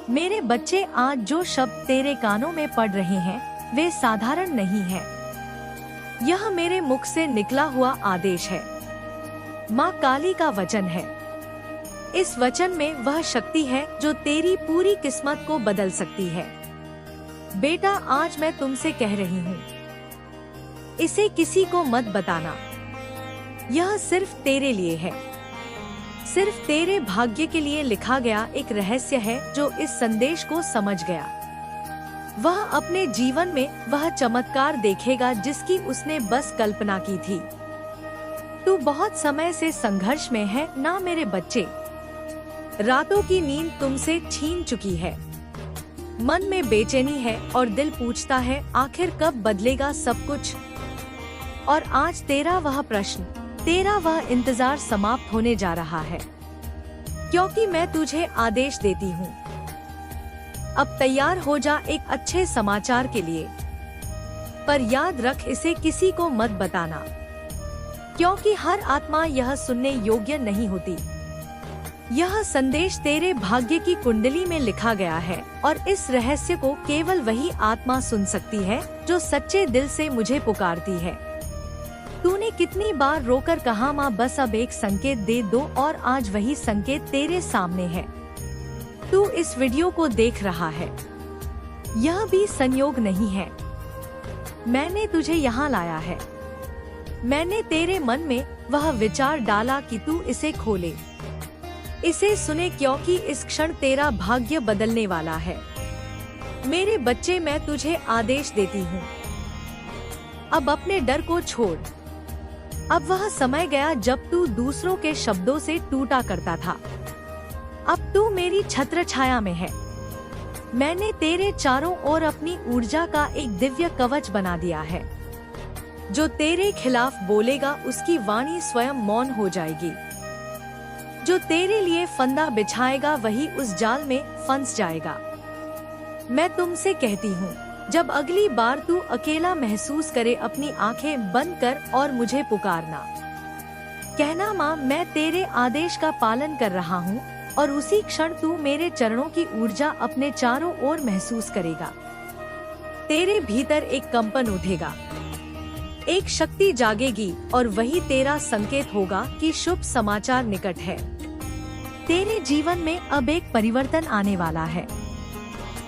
मेरे बच्चे, आज जो शब्द तेरे कानों में पड़ रहे हैं वे साधारण नहीं है। यह मेरे मुख से निकला हुआ आदेश है। माँ काली का वचन है। इस वचन में वह शक्ति है जो तेरी पूरी किस्मत को बदल सकती है। बेटा, आज मैं तुमसे कह रही हूँ, इसे किसी को मत बताना। यह सिर्फ तेरे लिए है, सिर्फ तेरे भाग्य के लिए लिखा गया एक रहस्य है। जो इस संदेश को समझ गया वह अपने जीवन में वह चमत्कार देखेगा जिसकी उसने बस कल्पना की थी। तू बहुत समय से संघर्ष में है ना मेरे बच्चे। रातों की नींद तुमसे छीन चुकी है। मन में बेचैनी है और दिल पूछता है आखिर कब बदलेगा सब कुछ। और आज तेरा वह प्रश्न, तेरा वह इंतजार समाप्त होने जा रहा है, क्योंकि मैं तुझे आदेश देती हूँ। अब तैयार हो जा एक अच्छे समाचार के लिए, पर याद रख इसे किसी को मत बताना, क्योंकि हर आत्मा यह सुनने योग्य नहीं होती। यह संदेश तेरे भाग्य की कुंडली में लिखा गया है और इस रहस्य को केवल वही आत्मा सुन सकती है जो सच्चे दिल से मुझे पुकारती है। तूने कितनी बार रोकर कहा माँ बस अब एक संकेत दे दो, और आज वही संकेत तेरे सामने है। तू इस वीडियो को देख रहा है, यह भी संयोग नहीं है। मैंने तुझे यहाँ लाया है। मैंने तेरे मन में वह विचार डाला कि तू इसे खोले, इसे सुने, क्योंकि इस क्षण तेरा भाग्य बदलने वाला है। मेरे बच्चे, मैं तुझे आदेश देती हूँ, अब अपने डर को छोड़। अब वह समय गया जब तू दूसरों के शब्दों से टूटा करता था। अब तू मेरी छत्र छाया में है। मैंने तेरे चारों ओर अपनी ऊर्जा का एक दिव्य कवच बना दिया है। जो तेरे खिलाफ बोलेगा उसकी वाणी स्वयं मौन हो जाएगी। जो तेरे लिए फंदा बिछाएगा वही उस जाल में फंस जाएगा। मैं तुमसे कहती हूँ, जब अगली बार तू अकेला महसूस करे अपनी आंखें बंद कर और मुझे पुकारना। कहना माँ मैं तेरे आदेश का पालन कर रहा हूँ, और उसी क्षण तू मेरे चरणों की ऊर्जा अपने चारों ओर महसूस करेगा। तेरे भीतर एक कंपन उठेगा, एक शक्ति जागेगी, और वही तेरा संकेत होगा कि शुभ समाचार निकट है। तेरे जीवन में अब एक परिवर्तन आने वाला है।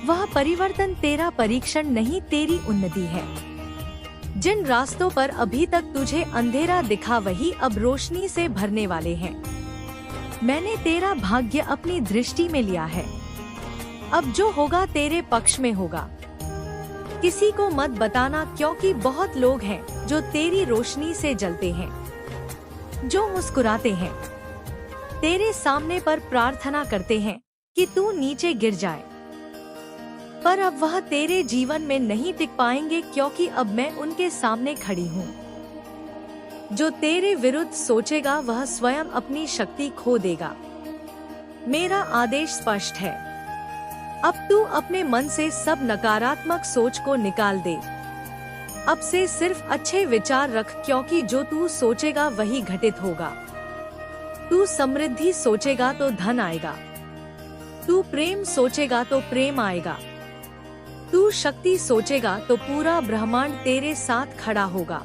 वह परिवर्तन तेरा परीक्षण नहीं, तेरी उन्नति है। जिन रास्तों पर अभी तक तुझे अंधेरा दिखा वही अब रोशनी से भरने वाले हैं। मैंने तेरा भाग्य अपनी दृष्टि में लिया है। अब जो होगा तेरे पक्ष में होगा। किसी को मत बताना, क्योंकि बहुत लोग हैं जो तेरी रोशनी से जलते हैं, जो मुस्कुराते हैं, तेरे सामने पर प्रार्थना करते हैं कि तू नीचे गिर जाए। पर अब वह तेरे जीवन में नहीं टिक पाएंगे, क्योंकि अब मैं उनके सामने खड़ी हूँ। जो तेरे विरुद्ध सोचेगा वह स्वयं अपनी शक्ति खो देगा। मेरा आदेश स्पष्ट है। अब तू अपने मन से सब नकारात्मक सोच को निकाल दे। अब से सिर्फ अच्छे विचार रख, क्योंकि जो तू सोचेगा वही घटित होगा। तू समृद्धि सोचेगा तो धन आएगा। तू प्रेम सोचेगा तो प्रेम आएगा। तू शक्ति सोचेगा तो पूरा ब्रह्मांड तेरे साथ खड़ा होगा।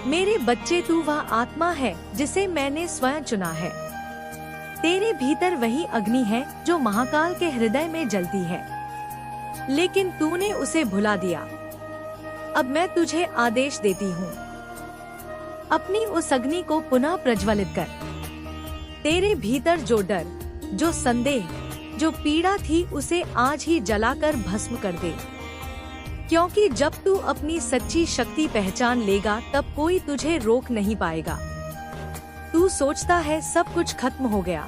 मेरे बच्चे, तू वह आत्मा है जिसे मैंने स्वयं चुना है। तेरे भीतर वही अग्नि है जो महाकाल के हृदय में जलती है, लेकिन तूने उसे भुला दिया। अब मैं तुझे आदेश देती हूँ, अपनी उस अग्नि को पुनः प्रज्वलित कर। तेरे भीतर जो डर, जो संदेह, जो पीड़ा थी उसे आज ही जलाकर भस्म कर दे, क्योंकि जब तू अपनी सच्ची शक्ति पहचान लेगा तब कोई तुझे रोक नहीं पाएगा। तू सोचता है सब कुछ खत्म हो गया।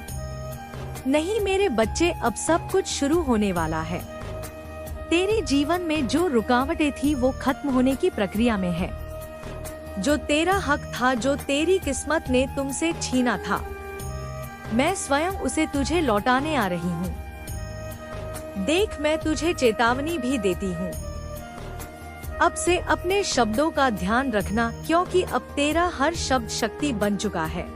नहीं मेरे बच्चे, अब सब कुछ शुरू होने वाला है। तेरे जीवन में जो रुकावटें थी वो खत्म होने की प्रक्रिया में है। जो तेरा हक था, जो तेरी किस्मत ने तुमसे छीना था, मैं स्वयं उसे तुझे लौटाने आ रही हूँ। देख, मैं तुझे चेतावनी भी देती हूँ। अब से अपने शब्दों का ध्यान रखना, क्योंकि अब तेरा हर शब्द शक्ति बन चुका है।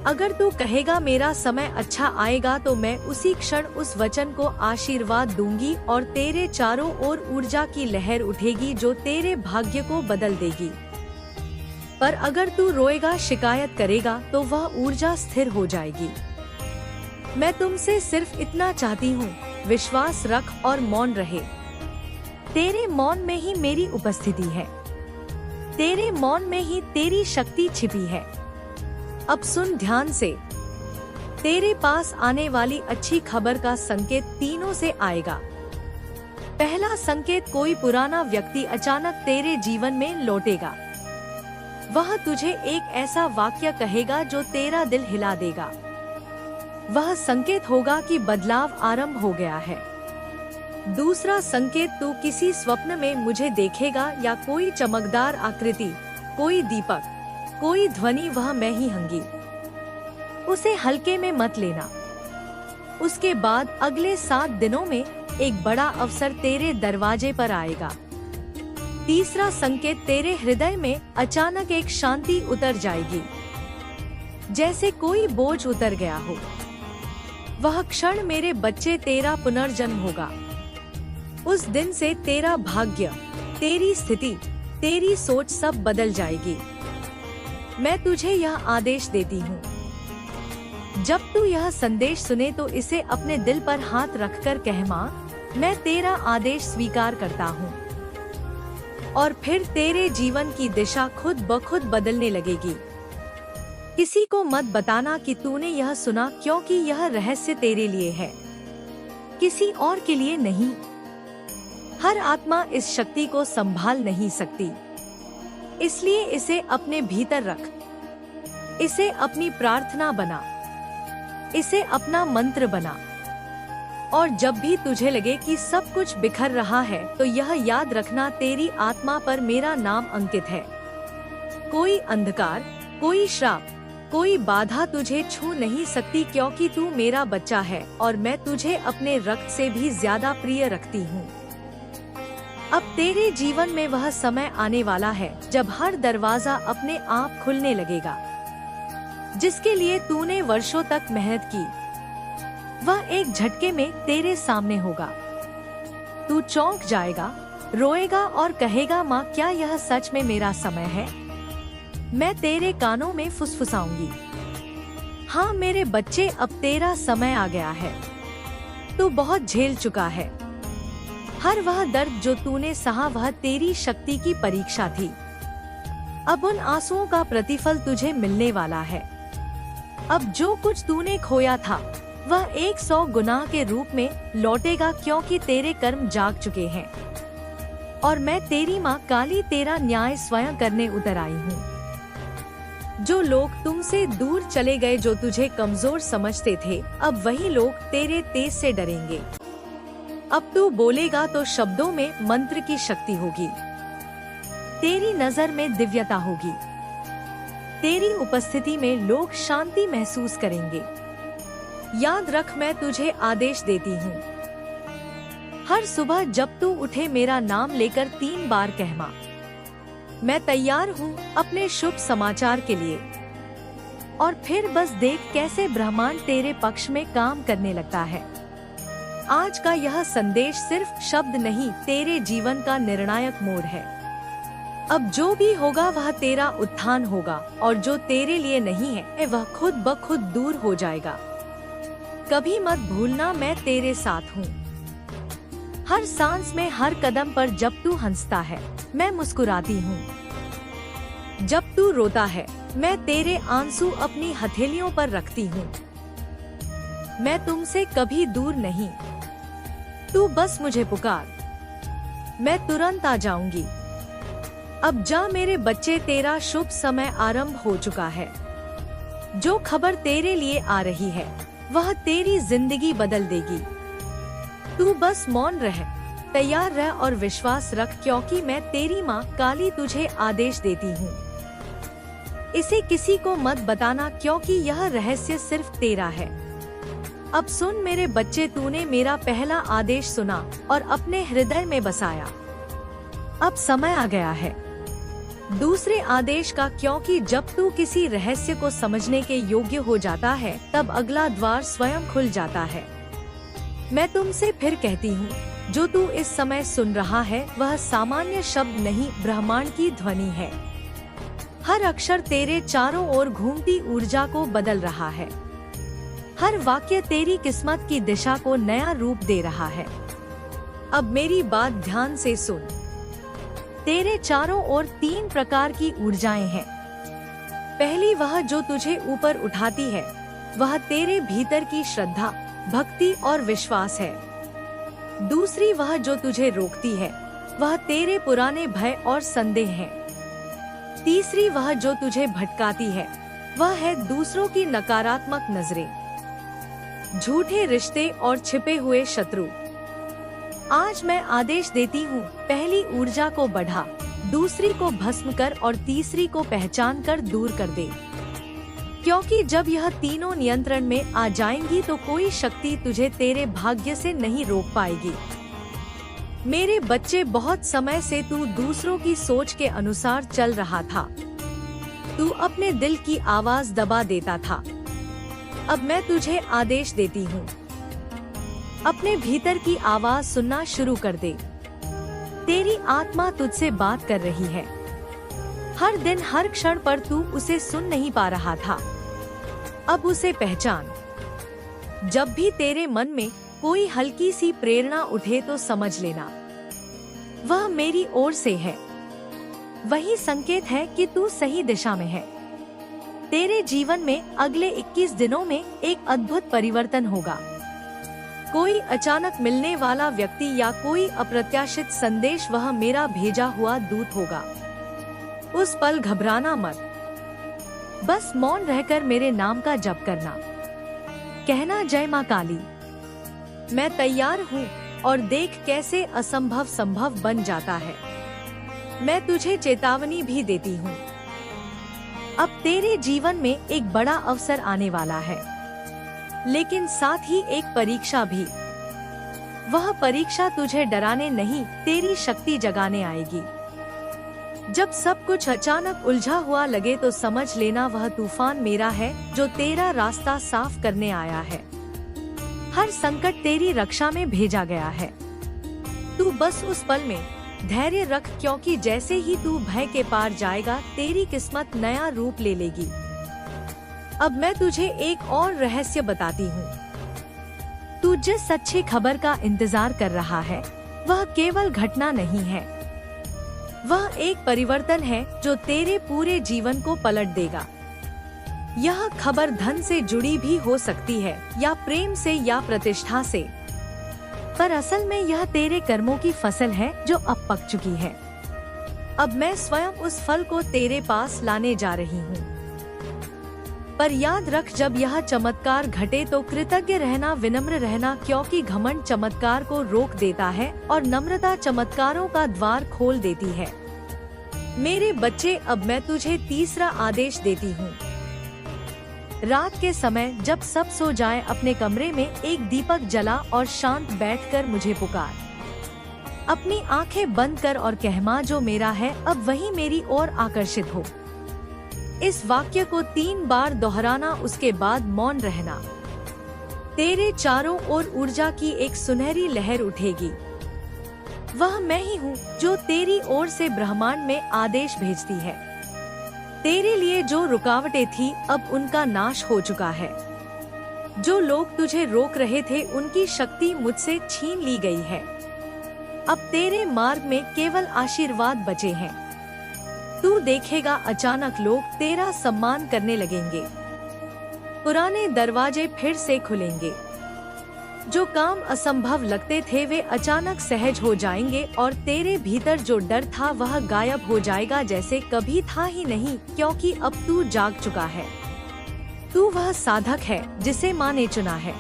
अगर तू कहेगा मेरा समय अच्छा आएगा तो मैं उसी क्षण उस वचन को आशीर्वाद दूंगी और तेरे चारों ओर ऊर्जा की लहर उठेगी जो तेरे भाग्य को बदल देगी। पर अगर तू रोएगा, शिकायत करेगा तो वह ऊर्जा स्थिर हो जाएगी। मैं तुमसे सिर्फ इतना चाहती हूँ, विश्वास रख और मौन रहे। तेरे मौन में ही मेरी उपस्थिति है, तेरे मौन में ही तेरी शक्ति छिपी है। अब सुन ध्यान से, तेरे पास आने वाली अच्छी खबर का संकेत तीनों से आएगा। पहला संकेत, कोई पुराना व्यक्ति अचानक तेरे जीवन में लौटेगा। वह तुझे एक ऐसा वाक्य कहेगा जो तेरा दिल हिला देगा। वह संकेत होगा कि बदलाव आरंभ हो गया है। दूसरा संकेत, तू किसी स्वप्न में मुझे देखेगा या कोई चमकदार आकृति, कोई दीपक, कोई ध्वनि, वह मैं ही हूँगी। उसे हल्के में मत लेना। उसके बाद अगले 7 दिनों में एक बड़ा अवसर तेरे दरवाजे पर आएगा। तीसरा संकेत, तेरे हृदय में अचानक एक शांति उतर जाएगी, जैसे कोई बोझ उतर गया हो। वह क्षण मेरे बच्चे तेरा पुनर्जन्म होगा। उस दिन से तेरा भाग्य, तेरी स्थिति, तेरी सोच सब बदल जाएगी। मैं तुझे यह आदेश देती हूँ, जब तू यह संदेश सुने तो इसे अपने दिल पर हाथ रखकर कह, माँ, मैं तेरा आदेश स्वीकार करता हूँ। और फिर तेरे जीवन की दिशा खुद ब खुद बदलने लगेगी। किसी को मत बताना कि तूने यह सुना, क्योंकि यह रहस्य तेरे लिए है, किसी और के लिए नहीं। हर आत्मा इस शक्ति को संभाल नहीं सकती, इसलिए इसे अपने भीतर रख। इसे अपनी प्रार्थना बना, इसे अपना मंत्र बना। और जब भी तुझे लगे कि सब कुछ बिखर रहा है तो यह याद रखना, तेरी आत्मा पर मेरा नाम अंकित है। कोई अंधकार, कोई श्राप, कोई बाधा तुझे छू नहीं सकती, क्योंकि तू मेरा बच्चा है और मैं तुझे अपने रक्त से भी ज्यादा प्रिय रखती हूँ। अब तेरे जीवन में वह समय आने वाला है जब हर दरवाजा अपने आप खुलने लगेगा, जिसके लिए तूने वर्षों तक मेहनत की। वह एक झटके में तेरे सामने होगा। तू चौंक जाएगा, रोएगा और कहेगा, माँ, क्या यह सच में मेरा समय है? मैं तेरे कानों में फुसफुसाऊंगी, हाँ मेरे बच्चे, अब तेरा समय आ गया है। तू बहुत झेल चुका है। हर वह दर्द जो तूने सहा वह तेरी शक्ति की परीक्षा थी। अब उन आंसुओं का प्रतिफल तुझे मिलने वाला है। अब जो कुछ तूने खोया था वह 100 गुना के रूप में लौटेगा, क्योंकि तेरे कर्म जाग चुके हैं और मैं तेरी माँ काली तेरा न्याय स्वयं करने उतर आई हूँ। जो लोग तुमसे दूर चले गए, जो तुझे कमजोर समझते थे, अब वही लोग तेरे तेज से डरेंगे। अब तू बोलेगा तो शब्दों में मंत्र की शक्ति होगी, तेरी नजर में दिव्यता होगी, तेरी उपस्थिति में लोग शांति महसूस करेंगे। याद रख, मैं तुझे आदेश देती हूँ, हर सुबह जब तू उठे मेरा नाम लेकर 3 बार कह, माँ, मैं तैयार हूँ अपने शुभ समाचार के लिए। और फिर बस देख कैसे ब्रह्मांड तेरे पक्ष में काम करने लगता है। आज का यह संदेश सिर्फ शब्द नहीं, तेरे जीवन का निर्णायक मोड़ है। अब जो भी होगा वह तेरा उत्थान होगा, और जो तेरे लिए नहीं है वह खुद ब खुद दूर हो जाएगा। कभी मत भूलना, मैं तेरे साथ हूँ। हर सांस में, हर कदम पर जब तू हंसता है मैं मुस्कुराती हूँ। जब तू रोता है मैं तेरे आंसू अपनी हथेलियों पर रखती हूँ। मैं तुमसे कभी दूर नहीं, तू बस मुझे पुकार, मैं तुरंत आ जाऊंगी। अब जा मेरे बच्चे, तेरा शुभ समय आरंभ हो चुका है। जो खबर तेरे लिए आ रही है वह तेरी जिंदगी बदल देगी। तू बस मौन रह, तैयार रह और विश्वास रख, क्योंकि मैं तेरी माँ काली तुझे आदेश देती हूँ। इसे किसी को मत बताना, क्योंकि यह रहस्य सिर्फ तेरा है। अब सुन मेरे बच्चे, तूने मेरा पहला आदेश सुना और अपने हृदय में बसाया। अब समय आ गया है। दूसरे आदेश का, क्योंकि जब तू किसी रहस्य को समझने के योग्य हो जाता है तब अगला द्वार स्वयं खुल जाता है। मैं तुमसे फिर कहती हूँ, जो तू इस समय सुन रहा है वह सामान्य शब्द नहीं, ब्रह्मांड की ध्वनि है। हर अक्षर तेरे चारों ओर घूमती ऊर्जा को बदल रहा है। हर वाक्य तेरी किस्मत की दिशा को नया रूप दे रहा है। अब मेरी बात ध्यान से सुन। तेरे चारों ओर 3 प्रकार की ऊर्जाएं हैं। पहली वह जो तुझे ऊपर उठाती है, वह तेरे भीतर की श्रद्धा, भक्ति और विश्वास है। दूसरी वह जो तुझे रोकती है, वह तेरे पुराने भय और संदेह है। तीसरी वह जो तुझे भटकाती है, वह है दूसरों की नकारात्मक नजरें, झूठे रिश्ते और छिपे हुए शत्रु। आज मैं आदेश देती हूँ, पहली ऊर्जा को बढ़ा, दूसरी को भस्म कर और तीसरी को पहचान कर दूर कर दे। क्योंकि जब यह तीनों नियंत्रण में आ जाएंगी तो कोई शक्ति तुझे तेरे भाग्य से नहीं रोक पाएगी। मेरे बच्चे, बहुत समय से तू दूसरों की सोच के अनुसार चल रहा था। तू अपने दिल की आवाज दबा देता था। अब मैं तुझे आदेश देती हूँ, अपने भीतर की आवाज सुनना शुरू कर दे। तेरी आत्मा तुझसे बात कर रही है। हर दिन हर क्षण पर तू उसे सुन नहीं पा रहा था। अब उसे पहचान। जब भी तेरे मन में कोई हल्की सी प्रेरणा उठे तो समझ लेना, वह मेरी ओर से है। वही संकेत है कि तू सही दिशा में है। तेरे जीवन में अगले 21 दिनों में एक अद्भुत परिवर्तन होगा। कोई अचानक मिलने वाला व्यक्ति या कोई अप्रत्याशित संदेश वह मेरा भेजा हुआ दूत होगा। उस पल घबराना मत। बस मौन रहकर मेरे नाम का जप करना। कहना, जय माँ काली, मैं तैयार हूँ, और देख कैसे असंभव संभव बन जाता है। मैं तुझे चेतावनी भी देती हूँ। अब तेरे जीवन में एक बड़ा अवसर आने वाला है, लेकिन साथ ही एक परीक्षा भी। वह परीक्षा तुझे डराने नहीं, तेरी शक्ति जगाने आएगी। जब सब कुछ अचानक उलझा हुआ लगे तो समझ लेना, वह तूफान मेरा है जो तेरा रास्ता साफ करने आया है। हर संकट तेरी रक्षा में भेजा गया है। तू बस उस पल में धैर्य रख, क्योंकि जैसे ही तू भय के पार जाएगा तेरी किस्मत नया रूप ले लेगी। अब मैं तुझे एक और रहस्य बताती हूँ। तू जिस अच्छी खबर का इंतजार कर रहा है वह केवल घटना नहीं है, वह एक परिवर्तन है जो तेरे पूरे जीवन को पलट देगा। यह खबर धन से जुड़ी भी हो सकती है, या प्रेम से, या प्रतिष्ठा से, पर असल में यह तेरे कर्मों की फसल है जो अब पक चुकी है। अब मैं स्वयं उस फल को तेरे पास लाने जा रही हूँ। पर याद रख, जब यह चमत्कार घटे तो कृतज्ञ रहना, विनम्र रहना, क्योंकि घमंड चमत्कार को रोक देता है और नम्रता चमत्कारों का द्वार खोल देती है। मेरे बच्चे, अब मैं तुझे तीसरा आदेश देती हूँ। रात के समय जब सब सो जाएं, अपने कमरे में एक दीपक जला और शांत बैठकर मुझे पुकार। अपनी आंखें बंद कर और कह, माँ जो मेरा है अब वही मेरी ओर आकर्षित हो। इस वाक्य को 3 बार दोहराना, उसके बाद मौन रहना। तेरे चारों ओर ऊर्जा की एक सुनहरी लहर उठेगी। वह मैं ही हूँ जो तेरी ओर से ब्रह्मांड में आदेश भेजती है। तेरे लिए जो रुकावटें थी अब उनका नाश हो चुका है। जो लोग तुझे रोक रहे थे उनकी शक्ति मुझसे छीन ली गई है। अब तेरे मार्ग में केवल आशीर्वाद बचे हैं। तू देखेगा, अचानक लोग तेरा सम्मान करने लगेंगे। पुराने दरवाजे फिर से खुलेंगे। जो काम असंभव लगते थे वे अचानक सहज हो जाएंगे, और तेरे भीतर जो डर था वह गायब हो जाएगा जैसे कभी था ही नहीं, क्योंकि अब तू जाग चुका है। तू वह साधक है जिसे माँ ने चुना है।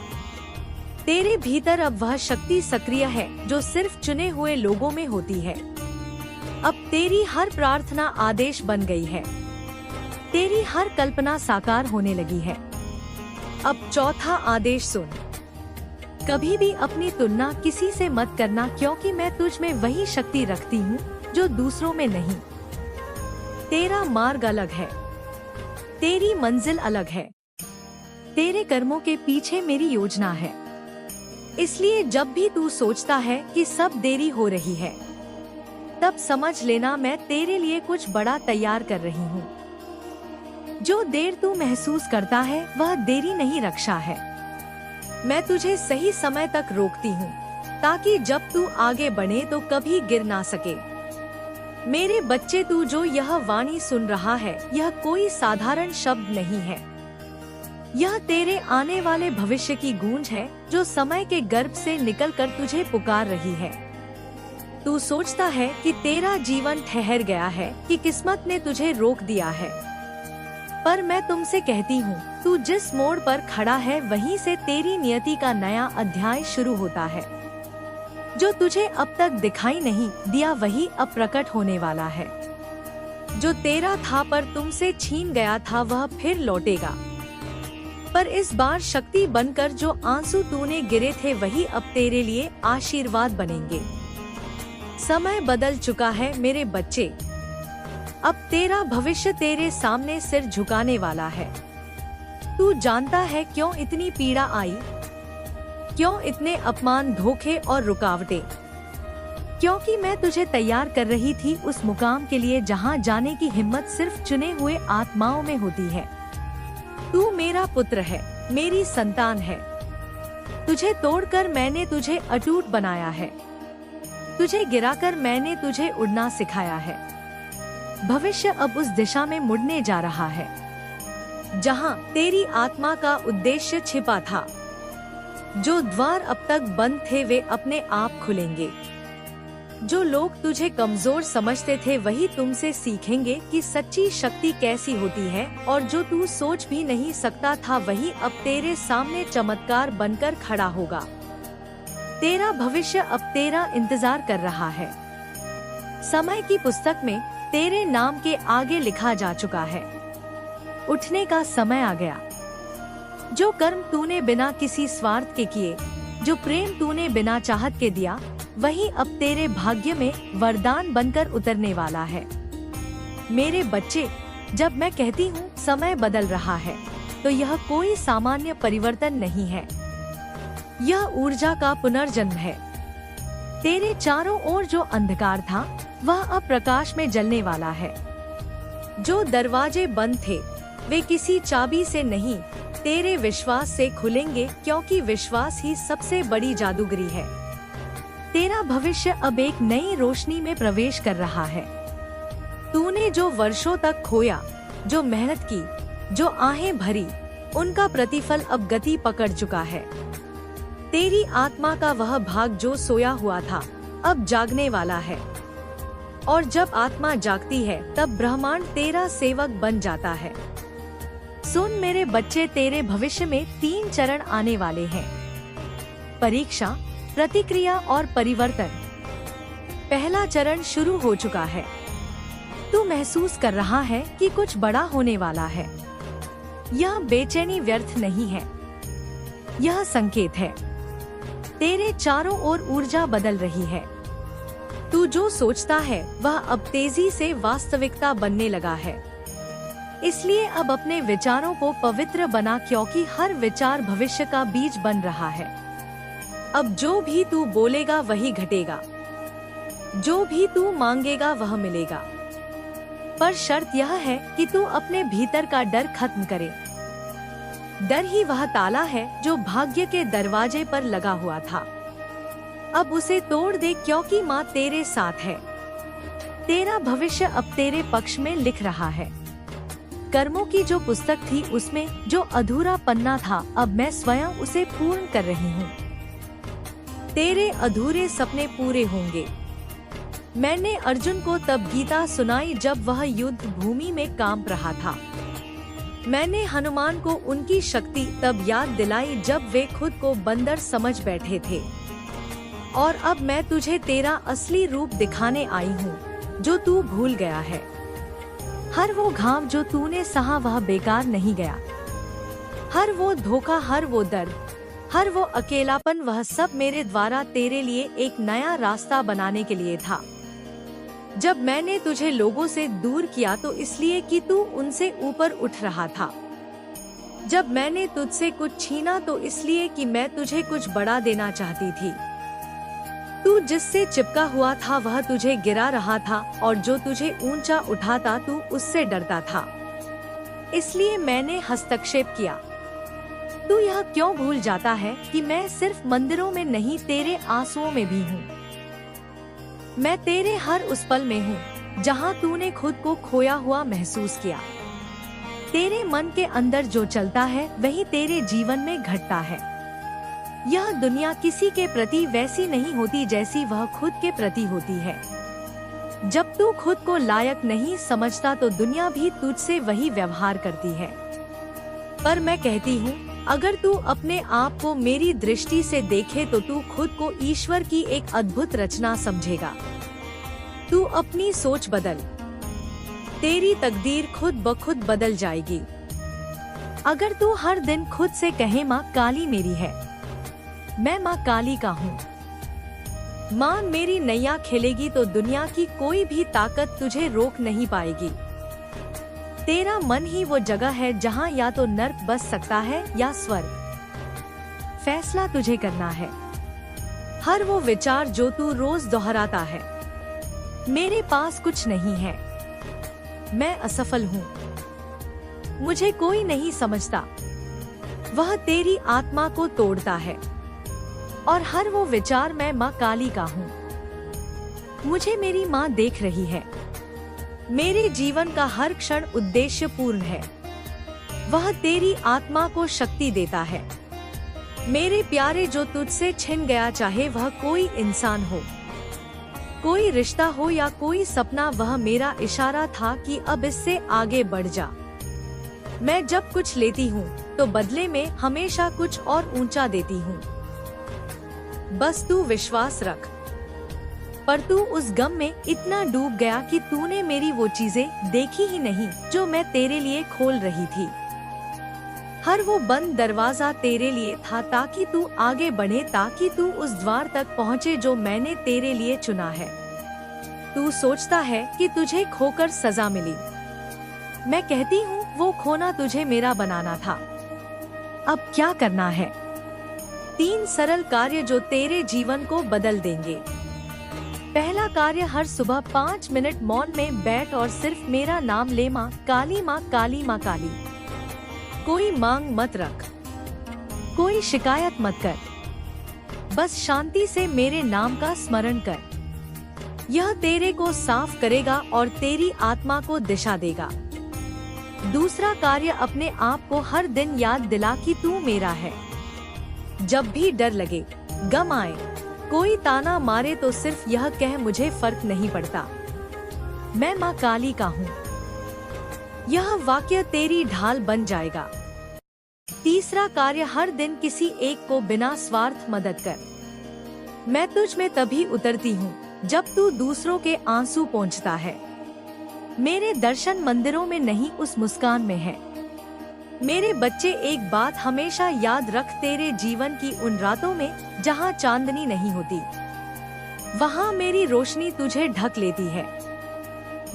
तेरे भीतर अब वह शक्ति सक्रिय है जो सिर्फ चुने हुए लोगों में होती है। अब तेरी हर प्रार्थना आदेश बन गई है। तेरी हर कल्पना साकार होने लगी है। अब चौथा आदेश सुन। कभी भी अपनी तुलना किसी से मत करना, क्योंकि मैं तुझ में वही शक्ति रखती हूँ जो दूसरों में नहीं। तेरा मार्ग अलग है, तेरी मंजिल अलग है। तेरे कर्मों के पीछे मेरी योजना है। इसलिए जब भी तू सोचता है कि सब देरी हो रही है, तब समझ लेना मैं तेरे लिए कुछ बड़ा तैयार कर रही हूँ। जो देर तू महसूस करता है वह देरी नहीं, रक्षा है। मैं तुझे सही समय तक रोकती हूँ ताकि जब तू आगे बढ़े तो कभी गिर ना सके। मेरे बच्चे, तू जो यह वाणी सुन रहा है, यह कोई साधारण शब्द नहीं है। यह तेरे आने वाले भविष्य की गूंज है जो समय के गर्भ से निकलकर तुझे पुकार रही है। तू सोचता है कि तेरा जीवन ठहर गया है, कि किस्मत ने तुझे रोक दिया है। पर मैं तुमसे कहती हूँ, तू जिस मोड़ पर खड़ा है वहीं से तेरी नियति का नया अध्याय शुरू होता है। जो तुझे अब तक दिखाई नहीं दिया वही अब प्रकट होने वाला है। जो तेरा था पर तुमसे छीन गया था वह फिर लौटेगा। पर इस बार शक्ति बनकर जो आंसू तूने गिरे थे वही अब तेरे लिए आशीर्वाद बनेंगे। समय बदल चुका है मेरे बच्चे। अब तेरा भविष्य तेरे सामने सिर झुकाने वाला है। तू जानता है क्यों इतनी पीड़ा आई, क्यों इतने अपमान, धोखे और रुकावटें? क्योंकि मैं तुझे तैयार कर रही थी उस मुकाम के लिए जहां जाने की हिम्मत सिर्फ चुने हुए आत्माओं में होती है। तू मेरा पुत्र है, मेरी संतान है। तुझे तोड़कर मैंने तुझे अटूट बनाया है। तुझे गिराकर मैंने तुझे उड़ना सिखाया है। भविष्य अब उस दिशा में मुड़ने जा रहा है जहां तेरी आत्मा का उद्देश्य छिपा था। जो द्वार अब तक बंद थे वे अपने आप खुलेंगे। जो लोग तुझे कमजोर समझते थे वही तुमसे सीखेंगे कि सच्ची शक्ति कैसी होती है, और जो तू सोच भी नहीं सकता था वही अब तेरे सामने चमत्कार बनकर खड़ा होगा। तेरा भविष्य अब तेरा इंतजार कर रहा है। समय की पुस्तक में तेरे नाम के आगे लिखा जा चुका है। उठने का समय आ गया। जो कर्म तूने बिना किसी स्वार्थ के किए, जो प्रेम तूने बिना चाहत के दिया, वही अब तेरे भाग्य में वरदान बनकर उतरने वाला है। मेरे बच्चे, जब मैं कहती हूँ समय बदल रहा है, तो यह कोई सामान्य परिवर्तन नहीं है। यह ऊर्जा का पुनर्जन्म है। तेरे चारों ओर जो अंधकार था वह अब प्रकाश में जलने वाला है। जो दरवाजे बंद थे वे किसी चाबी से नहीं, तेरे विश्वास से खुलेंगे, क्योंकि विश्वास ही सबसे बड़ी जादूगरी है। तेरा भविष्य अब एक नई रोशनी में प्रवेश कर रहा है। तूने जो वर्षों तक खोया, जो मेहनत की, जो आहें भरी, उनका प्रतिफल अब गति पकड़ चुका है। तेरी आत्मा का वह भाग जो सोया हुआ था अब जागने वाला है। और जब आत्मा जागती है तब ब्रह्मांड तेरा सेवक बन जाता है। सुन मेरे बच्चे, तेरे भविष्य में 3 चरण आने वाले हैं: परीक्षा, प्रतिक्रिया और परिवर्तन। पहला चरण शुरू हो चुका है। तू महसूस कर रहा है कि कुछ बड़ा होने वाला है। यह बेचैनी व्यर्थ नहीं है, यह संकेत है। तेरे चारों ओर ऊर्जा बदल रही है। तू जो सोचता है वह अब तेजी से वास्तविकता बनने लगा है। इसलिए अब अपने विचारों को पवित्र बना, क्योंकि हर विचार भविष्य का बीज बन रहा है। अब जो भी तू बोलेगा वही घटेगा, जो भी तू मांगेगा वह मिलेगा। पर शर्त यह है कि तू अपने भीतर का डर खत्म करे। डर ही वह ताला है जो भाग्य के दरवाजे पर लगा हुआ था। अब उसे तोड़ दे, क्योंकि माँ तेरे साथ है। तेरा भविष्य अब तेरे पक्ष में लिख रहा है। कर्मों की जो पुस्तक थी उसमें जो अधूरा पन्ना था, अब मैं स्वयं उसे पूर्ण कर रही हूँ। तेरे अधूरे सपने पूरे होंगे। मैंने अर्जुन को तब गीता सुनाई जब वह युद्ध भूमि में कांप रहा था। मैंने हनुमान को उनकी शक्ति तब याद दिलाई जब वे खुद को बंदर समझ बैठे थे। और अब मैं तुझे तेरा असली रूप दिखाने आई हूँ, जो तू भूल गया है। हर वो घाव जो तूने सहा वह बेकार नहीं गया। हर वो धोखा, हर वो दर्द, हर वो अकेलापन, वह सब मेरे द्वारा तेरे लिए एक नया रास्ता बनाने के लिए था। जब मैंने तुझे लोगों से दूर किया तो इसलिए कि तू उनसे ऊपर उठ रहा था। जब मैंने तुझसे कुछ छीना तो इसलिए कि मैं तुझे कुछ बड़ा देना चाहती थी। तू जिससे चिपका हुआ था वह तुझे गिरा रहा था और जो तुझे ऊंचा उठाता तू उससे डरता था। इसलिए मैंने हस्तक्षेप किया। तू यह क्यों भूल जाता है कि मैं सिर्फ मंदिरों में नहीं तेरे आंसुओं में भी हूँ। मैं तेरे हर उस पल में हूँ जहाँ तूने खुद को खोया हुआ महसूस किया। तेरे मन के अंदर जो चलता है वही तेरे जीवन में घटता है। यह दुनिया किसी के प्रति वैसी नहीं होती जैसी वह खुद के प्रति होती है। जब तू खुद को लायक नहीं समझता तो दुनिया भी तुझसे वही व्यवहार करती है। पर मैं कहती हूँ, अगर तू अपने आप को मेरी दृष्टि से देखे तो तू खुद को ईश्वर की एक अद्भुत रचना समझेगा। तू अपनी सोच बदल, तेरी तकदीर खुद ब खुद बदल जाएगी। अगर तू हर दिन खुद से कहे माँ काली मेरी है, मैं माँ काली का हूँ, माँ मेरी नैया खेलेगी तो दुनिया की कोई भी ताकत तुझे रोक नहीं पाएगी। तेरा मन ही वो जगह है जहाँ या तो नर्क बस सकता है या स्वर्ग। फैसला तुझे करना है। हर वो विचार जो तू रोज दोहराता है, मेरे पास कुछ नहीं है, मैं असफल हूँ, मुझे कोई नहीं समझता, वह तेरी आत्मा को तोड़ता है। और हर वो विचार मैं माँ काली का हूँ, मुझे मेरी माँ देख रही है, मेरे जीवन का हर क्षण उद्देश्यपूर्ण है, वह तेरी आत्मा को शक्ति देता है। मेरे प्यारे, जो तुझसे छिन गया, चाहे वह कोई इंसान हो, कोई रिश्ता हो या कोई सपना, वह मेरा इशारा था कि अब इससे आगे बढ़ जा। मैं जब कुछ लेती हूँ तो बदले में हमेशा कुछ और ऊंचा देती हूँ। बस तू विश्वास रख। पर तू उस गम में इतना डूब गया कि तूने मेरी वो चीजें देखी ही नहीं जो मैं तेरे लिए खोल रही थी। हर वो बंद दरवाजा तेरे लिए था ताकि तू आगे बढ़े, ताकि तू उस द्वार तक पहुँचे जो मैंने तेरे लिए चुना है। तू सोचता है कि तुझे खोकर सजा मिली। मैं कहती हूँ वो खोना तुझे मेरा बनाना था। अब क्या करना है? 3 सरल कार्य जो तेरे जीवन को बदल देंगे। पहला कार्य, हर सुबह 5 मिनट मौन में बैठ और सिर्फ मेरा नाम ले, माँ काली, माँ काली, माँ काली। कोई मांग मत रख, कोई शिकायत मत कर, बस शांति से मेरे नाम का स्मरण कर। यह तेरे को साफ करेगा और तेरी आत्मा को दिशा देगा। दूसरा कार्य, अपने आप को हर दिन याद दिला कि तू मेरा है। जब भी डर लगे, गम आए, कोई ताना मारे तो सिर्फ यह कह, मुझे फर्क नहीं पड़ता, मैं माँ काली का हूँ। यह वाक्य तेरी ढाल बन जाएगा। तीसरा कार्य, हर दिन किसी एक को बिना स्वार्थ मदद कर। मैं तुझ में तभी उतरती हूँ जब तू दूसरों के आंसू पोंछता है। मेरे दर्शन मंदिरों में नहीं, उस मुस्कान में है। मेरे बच्चे, एक बात हमेशा याद रख, तेरे जीवन की उन रातों में जहाँ चांदनी नहीं होती, वहाँ मेरी रोशनी तुझे ढक लेती है।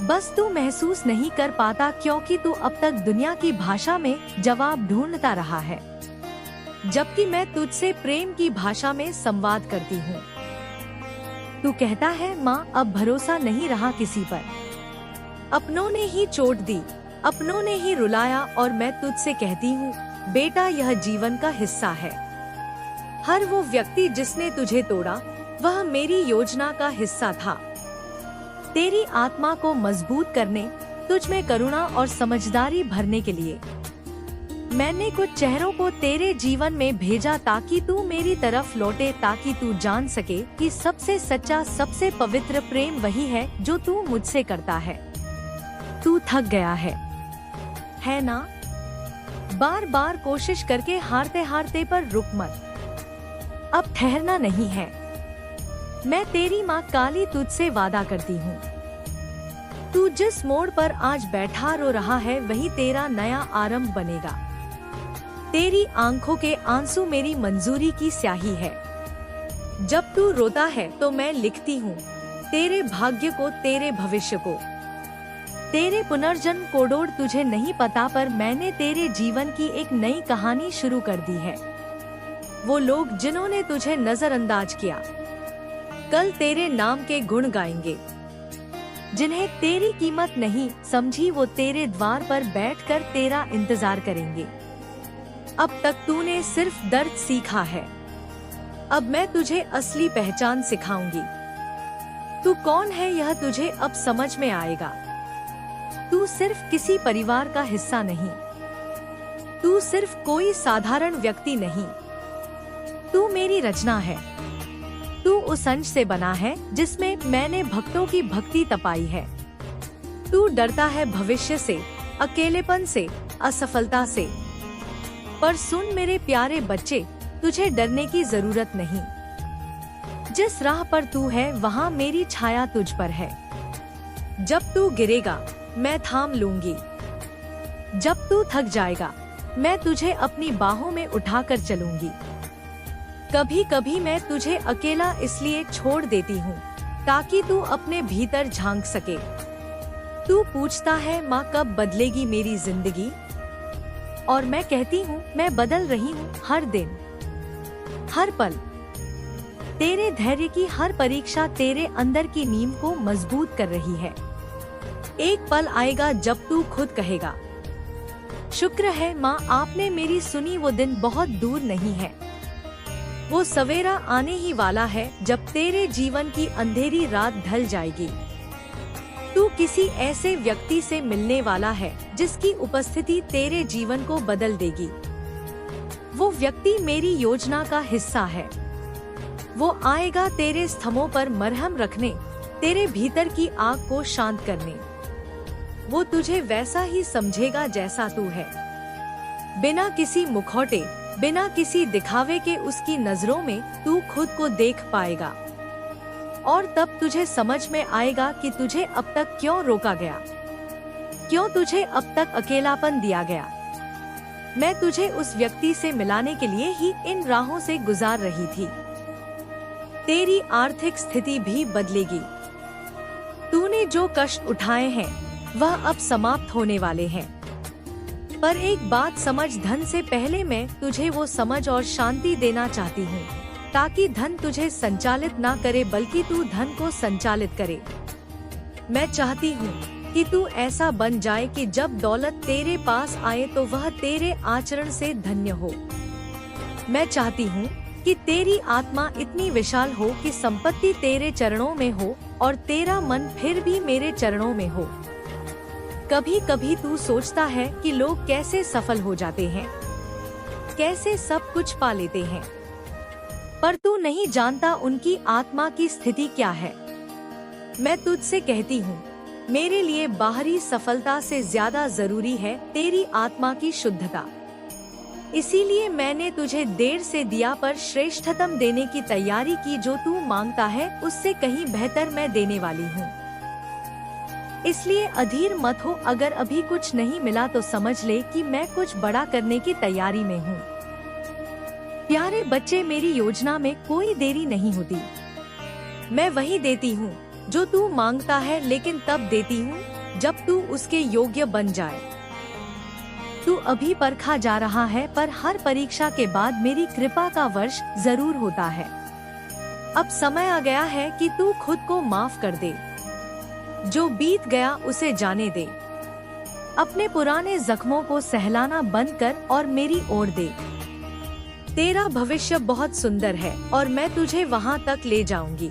बस तू महसूस नहीं कर पाता क्योंकि तू अब तक दुनिया की भाषा में जवाब ढूंढता रहा है, जबकि मैं तुझसे प्रेम की भाषा में संवाद करती हूँ। तू कहता है, माँ अब भरोसा नहीं रहा किसी पर, अपनों ने ही चोट दी, अपनों ने ही रुलाया। और मैं तुझसे कहती हूँ, बेटा यह जीवन का हिस्सा है। हर वो व्यक्ति जिसने तुझे तोड़ा वह मेरी योजना का हिस्सा था। तेरी आत्मा को मजबूत करने, तुझ में करुणा और समझदारी भरने के लिए मैंने कुछ चेहरों को तेरे जीवन में भेजा ताकि तू मेरी तरफ लौटे, ताकि तू जान सके कि सबसे सच्चा, सबसे पवित्र प्रेम वही है जो तू मुझसे करता है। तू थक गया है ना? बार बार कोशिश करके हारते हारते पर रुक मत। अब ठहरना नहीं है। मैं तेरी माँ काली तुझसे वादा करती हूँ, तू जिस मोड़ पर आज बैठा रो रहा है वही तेरा नया आरंभ बनेगा। तेरी आंखों के आंसू मेरी मंजूरी की स्याही है। जब तू रोता है तो मैं लिखती हूँ, तेरे भाग्य को, तेरे भविष्य को, तेरे पुनर्जन्म कोडोर तुझे नहीं पता, पर मैंने तेरे जीवन की एक नई कहानी शुरू कर दी है। वो लोग जिन्होंने तुझे नजरअंदाज किया कल तेरे नाम के गुण गाएंगे। जिन्हें तेरी कीमत नहीं समझी वो तेरे द्वार पर बैठकर तेरा इंतजार करेंगे। अब तक तूने सिर्फ दर्द सीखा है, अब मैं तुझे असली पहचान सिखाऊंगी। तू कौन है यह तुझे अब समझ में आएगा। तू सिर्फ किसी परिवार का हिस्सा नहीं, तू सिर्फ कोई साधारण व्यक्ति नहीं, तू मेरी रचना है। तू उस अंश से बना है जिसमें मैंने भक्तों की भक्ति तपाई है। तू डरता है भविष्य से, अकेलेपन से, असफलता से, पर सुन मेरे प्यारे बच्चे, तुझे डरने की जरूरत नहीं। जिस राह पर तू है वहाँ मेरी छाया तुझ पर है। जब तू गिरेगा मैं थाम लूंगी, जब तू थक जाएगा मैं तुझे अपनी बाहों में उठाकर चलूंगी। कभी कभी मैं तुझे अकेला इसलिए छोड़ देती हूँ ताकि तू अपने भीतर झांक सके। तू पूछता है माँ कब बदलेगी मेरी जिंदगी, और मैं कहती हूँ मैं बदल रही हूँ हर दिन, हर पल। तेरे धैर्य की हर परीक्षा तेरे अंदर की नींव को मजबूत कर रही है। एक पल आएगा जब तू खुद कहेगा, शुक्र है माँ आपने मेरी सुनी। वो दिन बहुत दूर नहीं है, वो सवेरा आने ही वाला है जब तेरे जीवन की अंधेरी रात ढल जाएगी। तू किसी ऐसे व्यक्ति से मिलने वाला है जिसकी उपस्थिति तेरे जीवन को बदल देगी। वो व्यक्ति मेरी योजना का हिस्सा है। वो आएगा तेरे स्तंभों पर मरहम रखने, तेरे भीतर की आग को शांत करने। वो तुझे वैसा ही समझेगा जैसा तू है, बिना किसी मुखौटे, बिना किसी दिखावे के। उसकी नजरों में तू खुद को देख पाएगा और तब तुझे समझ में आएगा कि तुझे अब तक क्यों रोका गया, क्यों तुझे अब तक अकेलापन दिया गया। मैं तुझे उस व्यक्ति से मिलाने के लिए ही इन राहों से गुजार रही थी। तेरी आर्थिक स्थिति भी बदलेगी। तूने जो कष्ट उठाए हैं वह अब समाप्त होने वाले हैं। पर एक बात समझ, धन से पहले मैं तुझे वो समझ और शांति देना चाहती हूँ ताकि धन तुझे संचालित ना करे बल्कि तू धन को संचालित करे। मैं चाहती हूँ कि तू ऐसा बन जाए कि जब दौलत तेरे पास आए तो वह तेरे आचरण से धन्य हो। मैं चाहती हूँ कि तेरी आत्मा इतनी विशाल हो कि संपत्ति तेरे चरणों में हो और तेरा मन फिर भी मेरे चरणों में हो। कभी कभी तू सोचता है कि लोग कैसे सफल हो जाते हैं, कैसे सब कुछ पा लेते हैं, पर तू नहीं जानता उनकी आत्मा की स्थिति क्या है। मैं तुझसे कहती हूँ, मेरे लिए बाहरी सफलता से ज्यादा जरूरी है तेरी आत्मा की शुद्धता। इसीलिए मैंने तुझे देर से दिया पर श्रेष्ठतम देने की तैयारी की। जो तू मांगता है उससे कहीं बेहतर मैं देने वाली हूँ। इसलिए अधीर मत हो। अगर अभी कुछ नहीं मिला तो समझ ले कि मैं कुछ बड़ा करने की तैयारी में हूँ। प्यारे बच्चे, मेरी योजना में कोई देरी नहीं होती। मैं वही देती हूँ जो तू मांगता है, लेकिन तब देती हूँ जब तू उसके योग्य बन जाए। तू अभी परखा जा रहा है, पर हर परीक्षा के बाद मेरी कृपा का वर्ष जरूर होता है। अब समय आ गया है कि तू खुद को माफ कर दे। जो बीत गया उसे जाने दे। अपने पुराने जख्मों को सहलाना बंद कर और मेरी ओर देख। तेरा भविष्य बहुत सुंदर है और मैं तुझे वहाँ तक ले जाऊंगी।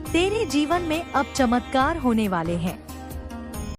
तेरे जीवन में अब चमत्कार होने वाले हैं।